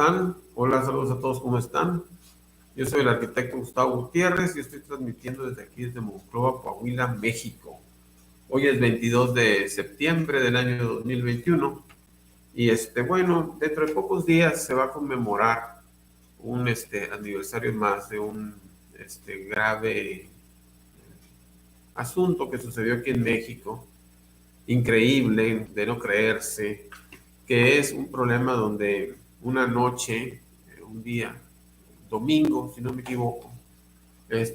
están? Hola, saludos a todos, ¿cómo están? Yo soy el arquitecto Gustavo Gutiérrez y estoy transmitiendo desde aquí, desde Monclova, Coahuila, México. Hoy es 22 de septiembre del año 2021 y bueno, dentro de pocos días se va a conmemorar un aniversario más de un grave asunto que sucedió aquí en México, increíble, de no creerse, que es un problema donde una noche, un día, domingo, si no me equivoco,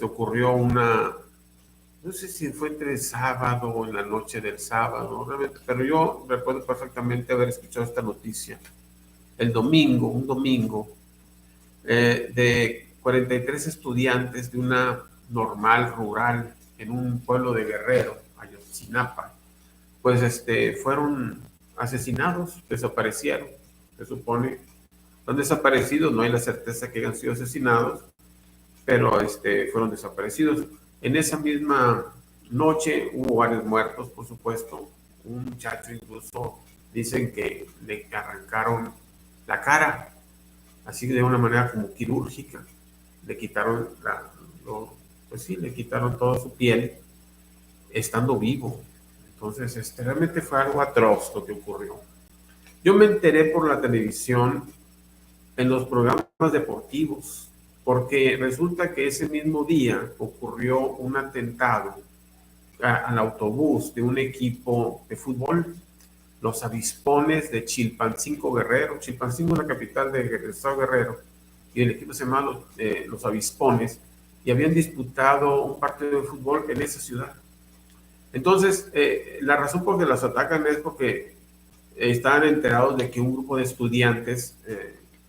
ocurrió no sé si fue entre el sábado o en la noche del sábado, realmente, pero yo recuerdo perfectamente haber escuchado esta noticia. El domingo, un domingo, de 43 estudiantes de una normal rural en un pueblo de Guerrero, Ayotzinapa, pues fueron asesinados, desaparecieron, se supone. Han desaparecido, no hay la certeza que hayan sido asesinados, pero fueron desaparecidos. En esa misma noche hubo varios muertos, por supuesto. Un muchacho incluso dicen que le arrancaron la cara, así de una manera como quirúrgica. Le quitaron pues sí, le quitaron toda su piel estando vivo. Entonces, realmente fue algo atroz lo que ocurrió. Yo me enteré por la televisión en los programas deportivos, porque resulta que ese mismo día ocurrió un atentado al autobús de un equipo de fútbol, los Avispones de Chilpancingo Guerrero. Chilpancingo es la capital del estado Guerrero, y el equipo se llama los Avispones, y habían disputado un partido de fútbol en esa ciudad. Entonces, la razón por que las atacan es porque estaban enterados de que un grupo de estudiantes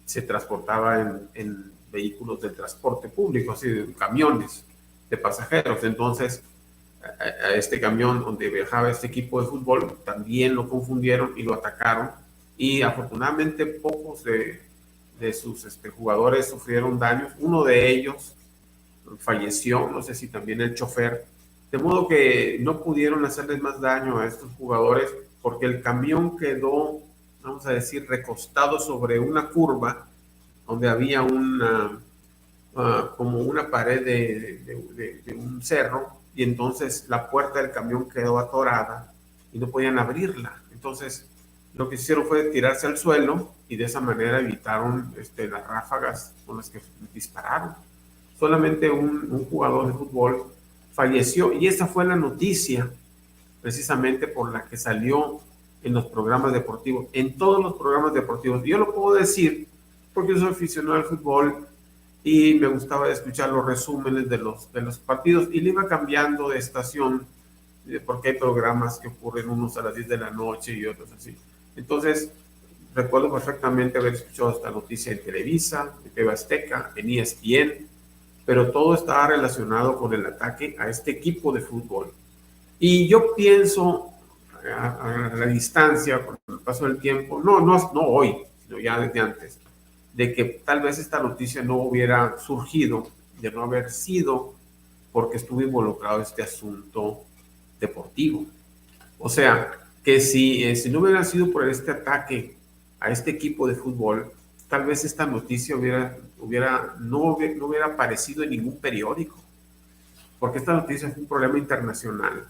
se transportaba en vehículos de transporte público, así de camiones de pasajeros. Entonces, a este camión donde viajaba este equipo de fútbol también lo confundieron y lo atacaron. Y afortunadamente pocos de sus jugadores sufrieron daños. Uno de ellos falleció, no sé si también el chofer, de modo que no pudieron hacerles más daño a estos jugadores porque el camión quedó, vamos a decir, recostado sobre una curva donde había como una pared de un cerro, y entonces la puerta del camión quedó atorada y no podían abrirla. Entonces lo que hicieron fue tirarse al suelo y de esa manera evitaron las ráfagas con las que dispararon. Solamente un jugador de fútbol falleció, y esa fue la noticia precisamente por la que salió en los programas deportivos, en todos los programas deportivos. Yo lo puedo decir porque yo soy aficionado al fútbol y me gustaba escuchar los resúmenes de los partidos, y le iba cambiando de estación porque hay programas que ocurren unos a las 10 de la noche y otros así. Entonces, recuerdo perfectamente haber escuchado esta noticia en Televisa, en TV Azteca, en ESPN, pero todo estaba relacionado con el ataque a este equipo de fútbol. Y yo pienso a la distancia, con el paso del tiempo, no hoy, sino ya desde antes, de que tal vez esta noticia no hubiera surgido, de no haber sido porque estuvo involucrado este asunto deportivo. O sea, que si no hubiera sido por este ataque a este equipo de fútbol, tal vez esta noticia no hubiera aparecido en ningún periódico, porque esta noticia es un problema internacional.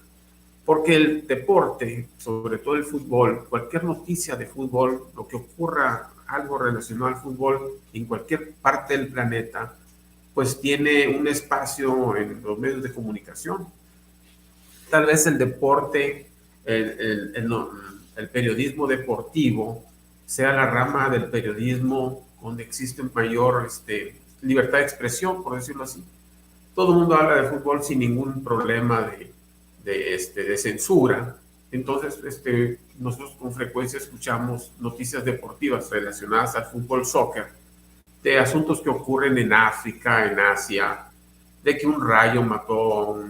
Porque el deporte, sobre todo el fútbol, cualquier noticia de fútbol, lo que ocurra, algo relacionado al fútbol en cualquier parte del planeta, pues tiene un espacio en los medios de comunicación. Tal vez el deporte, el periodismo deportivo, sea la rama del periodismo donde existe mayor libertad de expresión, por decirlo así. Todo el mundo habla de fútbol sin ningún problema de censura. Entonces, nosotros con frecuencia escuchamos noticias deportivas relacionadas al fútbol, soccer, de asuntos que ocurren en África, en Asia, de que un rayo mató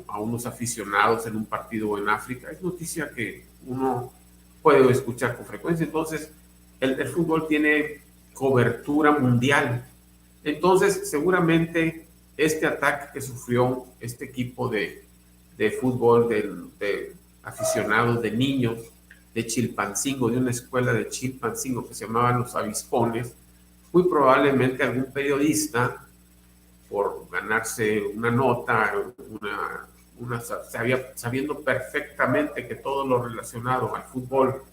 a unos aficionados en un partido en África. Es noticia que uno puede escuchar con frecuencia. Entonces, el fútbol tiene cobertura mundial. Entonces, seguramente este ataque que sufrió este equipo de fútbol de aficionados, de niños de Chilpancingo, de una escuela de Chilpancingo que se llamaban los Avispones, muy probablemente algún periodista, por ganarse una nota, sabiendo perfectamente que todo lo relacionado al fútbol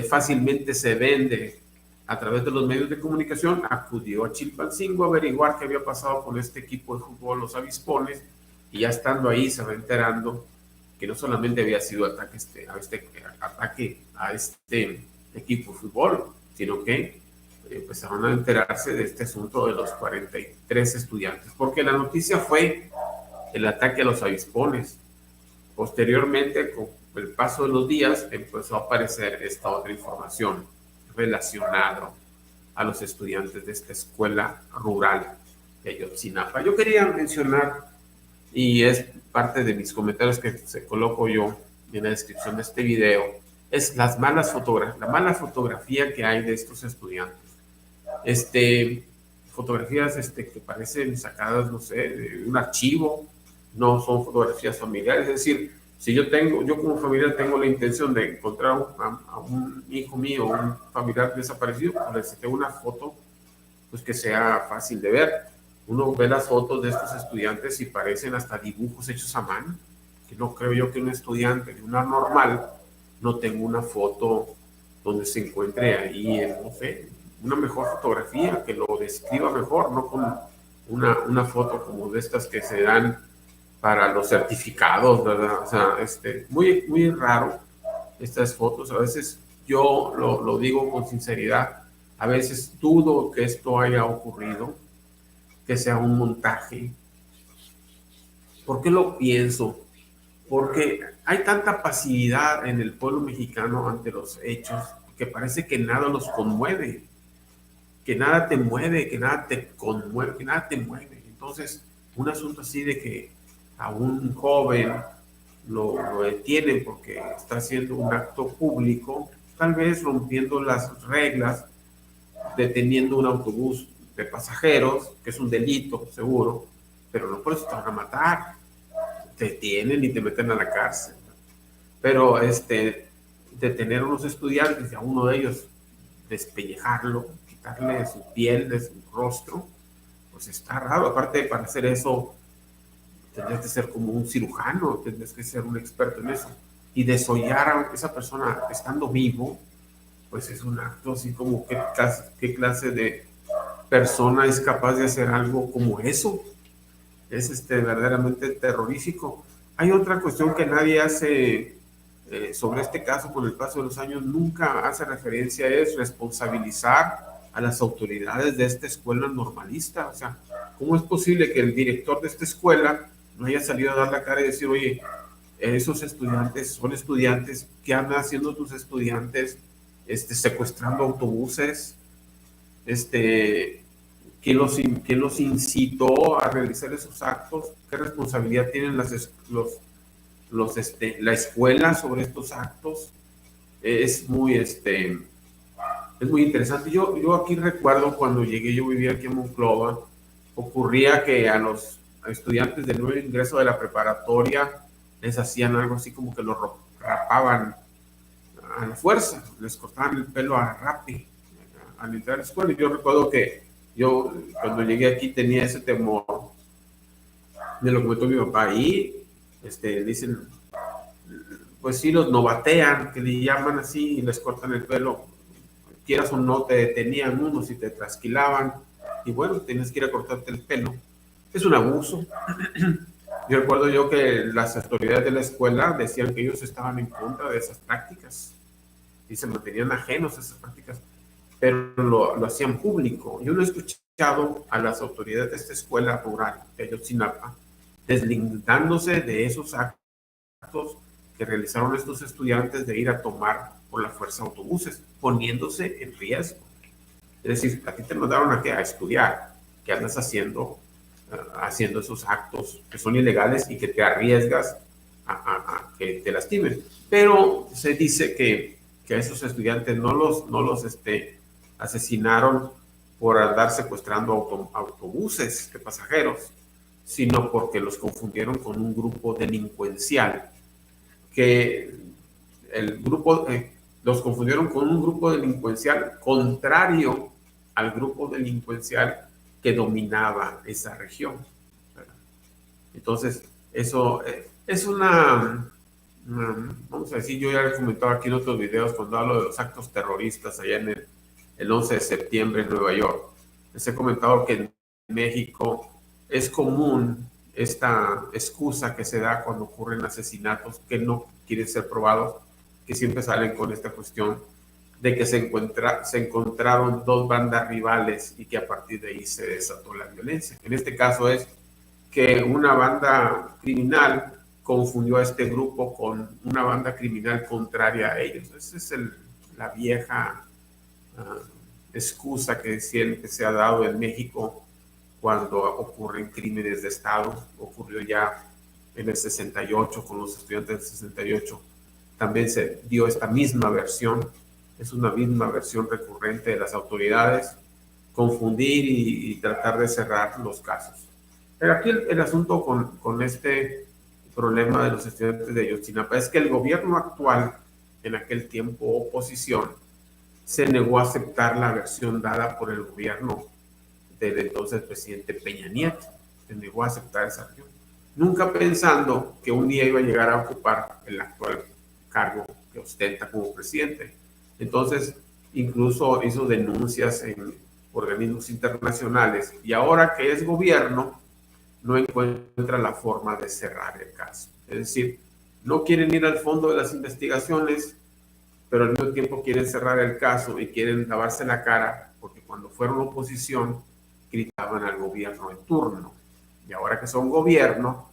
fácilmente se vende a través de los medios de comunicación, acudió a Chilpancingo a averiguar qué había pasado con este equipo de fútbol, los Avispones, y ya estando ahí se va enterando que no solamente había sido ataque a este equipo de fútbol, sino que empezaron a enterarse de este asunto de los 43 estudiantes, porque la noticia fue el ataque a los Avispones. Posteriormente, con el paso de los días, empezó a aparecer esta otra información relacionada a los estudiantes de esta escuela rural de Ayotzinapa. Yo quería mencionar, y es parte de mis comentarios que se coloco yo en la descripción de este video, es la mala fotografía que hay de estos estudiantes. Fotografías que parecen sacadas, no sé, de un archivo, no son fotografías familiares. Es decir, si yo como familiar tengo la intención de encontrar a un hijo mío, un familiar desaparecido, pues si tengo una foto, pues que sea fácil de ver. Uno ve las fotos de estos estudiantes y parecen hasta dibujos hechos a mano, que no creo yo que un estudiante de una normal no tenga una foto donde se encuentre ahí, no sé, una mejor fotografía que lo describa mejor, no con una foto como de estas que se dan para los certificados, ¿verdad? O sea, muy, muy raro estas fotos. A veces yo lo digo con sinceridad, a veces dudo que esto haya ocurrido, que sea un montaje. ¿Por qué lo pienso? Porque hay tanta pasividad en el pueblo mexicano ante los hechos que parece que nada los conmueve, que nada te mueve, que nada te conmueve, que nada te mueve. Entonces, un asunto así de que a un joven lo detienen porque está haciendo un acto público, tal vez rompiendo las reglas, deteniendo un autobús de pasajeros, que es un delito, seguro, pero no por eso te van a matar. Te detienen y te meten a la cárcel. Pero detener a unos estudiantes y a uno de ellos despellejarlo, quitarle su piel de su rostro, pues está raro. Aparte, para hacer eso tendrías que ser como un cirujano, tendrías que ser un experto en eso. Y desollar a esa persona estando vivo, pues es un acto así como qué clase de persona es capaz de hacer algo como eso. Es verdaderamente terrorífico. Hay otra cuestión que nadie hace sobre este caso con el paso de los años, nunca hace referencia, es responsabilizar a las autoridades de esta escuela normalista. O sea, ¿cómo es posible que el director de esta escuela no haya salido a dar la cara y decir, oye, esos estudiantes son estudiantes, ¿qué andan haciendo tus estudiantes secuestrando autobuses? ¿Quién los incitó a realizar esos actos? ¿Qué responsabilidad tienen la escuela sobre estos actos? Es muy interesante. Yo aquí recuerdo cuando llegué, yo vivía aquí en Monclova, ocurría que a los estudiantes del nuevo ingreso de la preparatoria les hacían algo así como que los rapaban a la fuerza, les cortaban el pelo a rape al entrar a la escuela. Y yo recuerdo que yo cuando llegué aquí tenía ese temor, me lo comentó mi papá, y dicen, pues sí, los novatean, que le llaman así, y les cortan el pelo, quieras o no, te detenían unos y te trasquilaban, y bueno, tienes que ir a cortarte el pelo. Es un abuso. Yo recuerdo que las autoridades de la escuela decían que ellos estaban en contra de esas prácticas y se mantenían ajenos a esas prácticas, pero lo hacían público. Yo no he escuchado a las autoridades de esta escuela rural de Ayotzinapa deslindándose de esos actos que realizaron estos estudiantes de ir a tomar por la fuerza autobuses, poniéndose en riesgo. Es decir, a ti te mandaron a estudiar, ¿qué andas haciendo esos actos que son ilegales y que te arriesgas a que te lastimen? Pero se dice que a esos estudiantes no los asesinaron por andar secuestrando autobuses de pasajeros, sino porque los confundieron con un grupo delincuencial, que los confundieron con un grupo delincuencial contrario al grupo delincuencial que dominaba esa región, ¿verdad? Entonces, eso es vamos a decir, yo ya he comentado aquí en otros videos cuando hablo de los actos terroristas allá en el 11 de septiembre en Nueva York. Les he comentado que en México es común esta excusa que se da cuando ocurren asesinatos que no quieren ser probados, que siempre salen con esta cuestión de que se encontraron dos bandas rivales y que a partir de ahí se desató la violencia. En este caso es que una banda criminal confundió a este grupo con una banda criminal contraria a ellos. Esa es la vieja excusa que siempre se ha dado en México cuando ocurren crímenes de Estado. Ocurrió ya en el 68 con los estudiantes del 68. También se dio esta misma versión. Es una misma versión recurrente de las autoridades, confundir y tratar de cerrar los casos. Pero aquí el asunto con este problema de los estudiantes de Ayotzinapa es que el gobierno actual, en aquel tiempo oposición, se negó a aceptar la versión dada por el gobierno del entonces presidente Peña Nieto. Se negó a aceptar esa versión, nunca pensando que un día iba a llegar a ocupar el actual cargo que ostenta como presidente. Entonces, incluso hizo denuncias en organismos internacionales y ahora que es gobierno, no encuentra la forma de cerrar el caso. Es decir, no quieren ir al fondo de las investigaciones, pero al mismo tiempo quieren cerrar el caso y quieren lavarse la cara, porque cuando fueron oposición criticaban al gobierno en turno. Y ahora que son gobierno,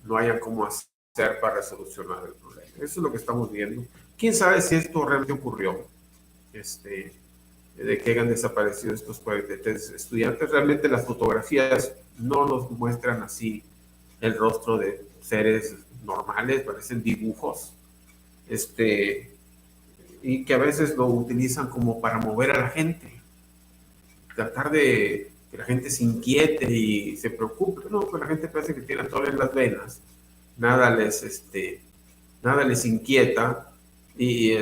no hayan cómo hacer para resolucionar el problema. Eso es lo que estamos viendo. ¿Quién sabe si esto realmente ocurrió? De que hayan desaparecido estos 43 estudiantes. Realmente las fotografías no nos muestran así el rostro de seres normales, parecen dibujos, y que a veces lo utilizan como para mover a la gente, tratar de que la gente se inquiete y se preocupe. No, pues la gente parece que tiene todo en las venas, nada les inquieta, y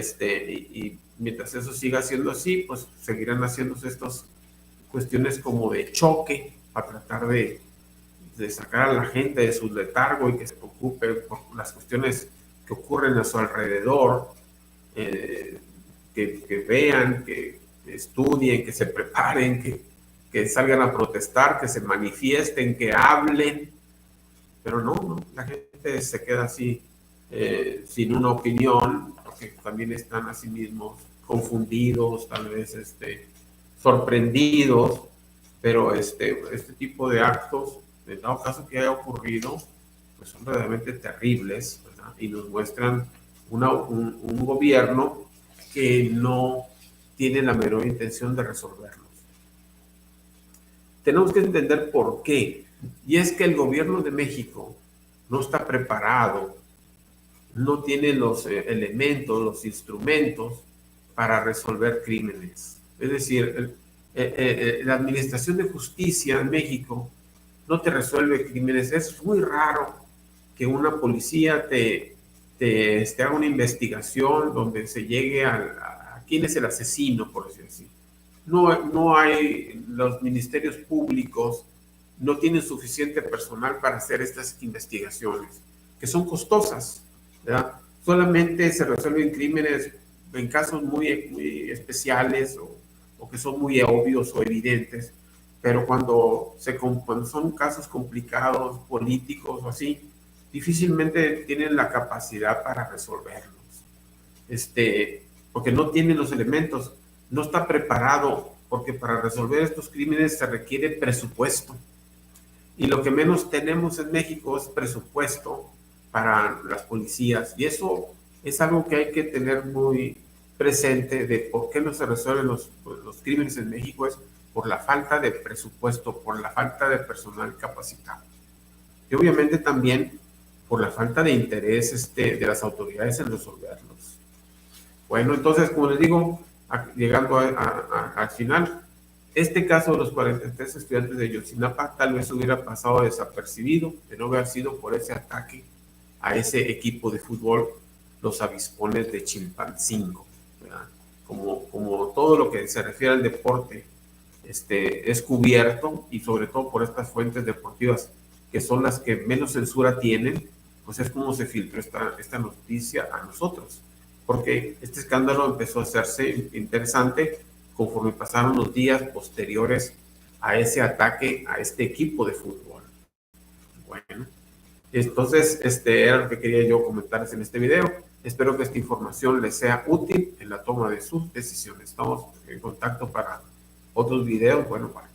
mientras eso siga siendo así, pues seguirán haciéndose estas cuestiones como de choque para tratar de sacar a la gente de su letargo y que se preocupe por las cuestiones que ocurren a su alrededor, que vean, que estudien, que se preparen, que salgan a protestar, que se manifiesten, que hablen, pero no, la gente se queda así sin una opinión, porque también están a sí mismos confundidos, tal vez sorprendidos, pero este tipo de actos, en dado caso que haya ocurrido, pues son verdaderamente terribles, ¿verdad? Y nos muestran un gobierno que no tiene la menor intención de resolverlos. Tenemos que entender por qué, y es que el gobierno de México no está preparado, no tiene los elementos, los instrumentos para resolver crímenes. Es decir, la administración de justicia en México no te resuelve crímenes. Es muy raro que una policía te haga una investigación donde se llegue a quién es el asesino, por decirlo así. No hay, los ministerios públicos no tienen suficiente personal para hacer estas investigaciones, que son costosas, ¿verdad? Solamente se resuelven crímenes en casos muy especiales o que son muy obvios o evidentes, pero cuando son casos complicados, políticos o así, difícilmente tienen la capacidad para resolverlos, porque no tienen los elementos, no está preparado, porque para resolver estos crímenes se requiere presupuesto. Y lo que menos tenemos en México es presupuesto para las policías. Y eso es algo que hay que tener muy presente de por qué no se resuelven los crímenes en México. Es por la falta de presupuesto, por la falta de personal capacitado. Y obviamente también por la falta de interés de las autoridades en resolverlos. Bueno, entonces, como les digo, llegando al final, este caso de los 43 estudiantes de Ayotzinapa tal vez hubiera pasado desapercibido de no haber sido por ese ataque a ese equipo de fútbol, los Avispones de Chilpancingo, ¿verdad? como todo lo que se refiere al deporte es cubierto, y sobre todo por estas fuentes deportivas que son las que menos censura tienen, pues es como se filtró esta noticia a nosotros, porque este escándalo empezó a hacerse interesante conforme pasaron los días posteriores a ese ataque a este equipo de fútbol. Bueno, entonces era lo que quería yo comentarles en este video. Espero que esta información les sea útil en la toma de sus decisiones. Estamos en contacto para otros videos. Bueno, para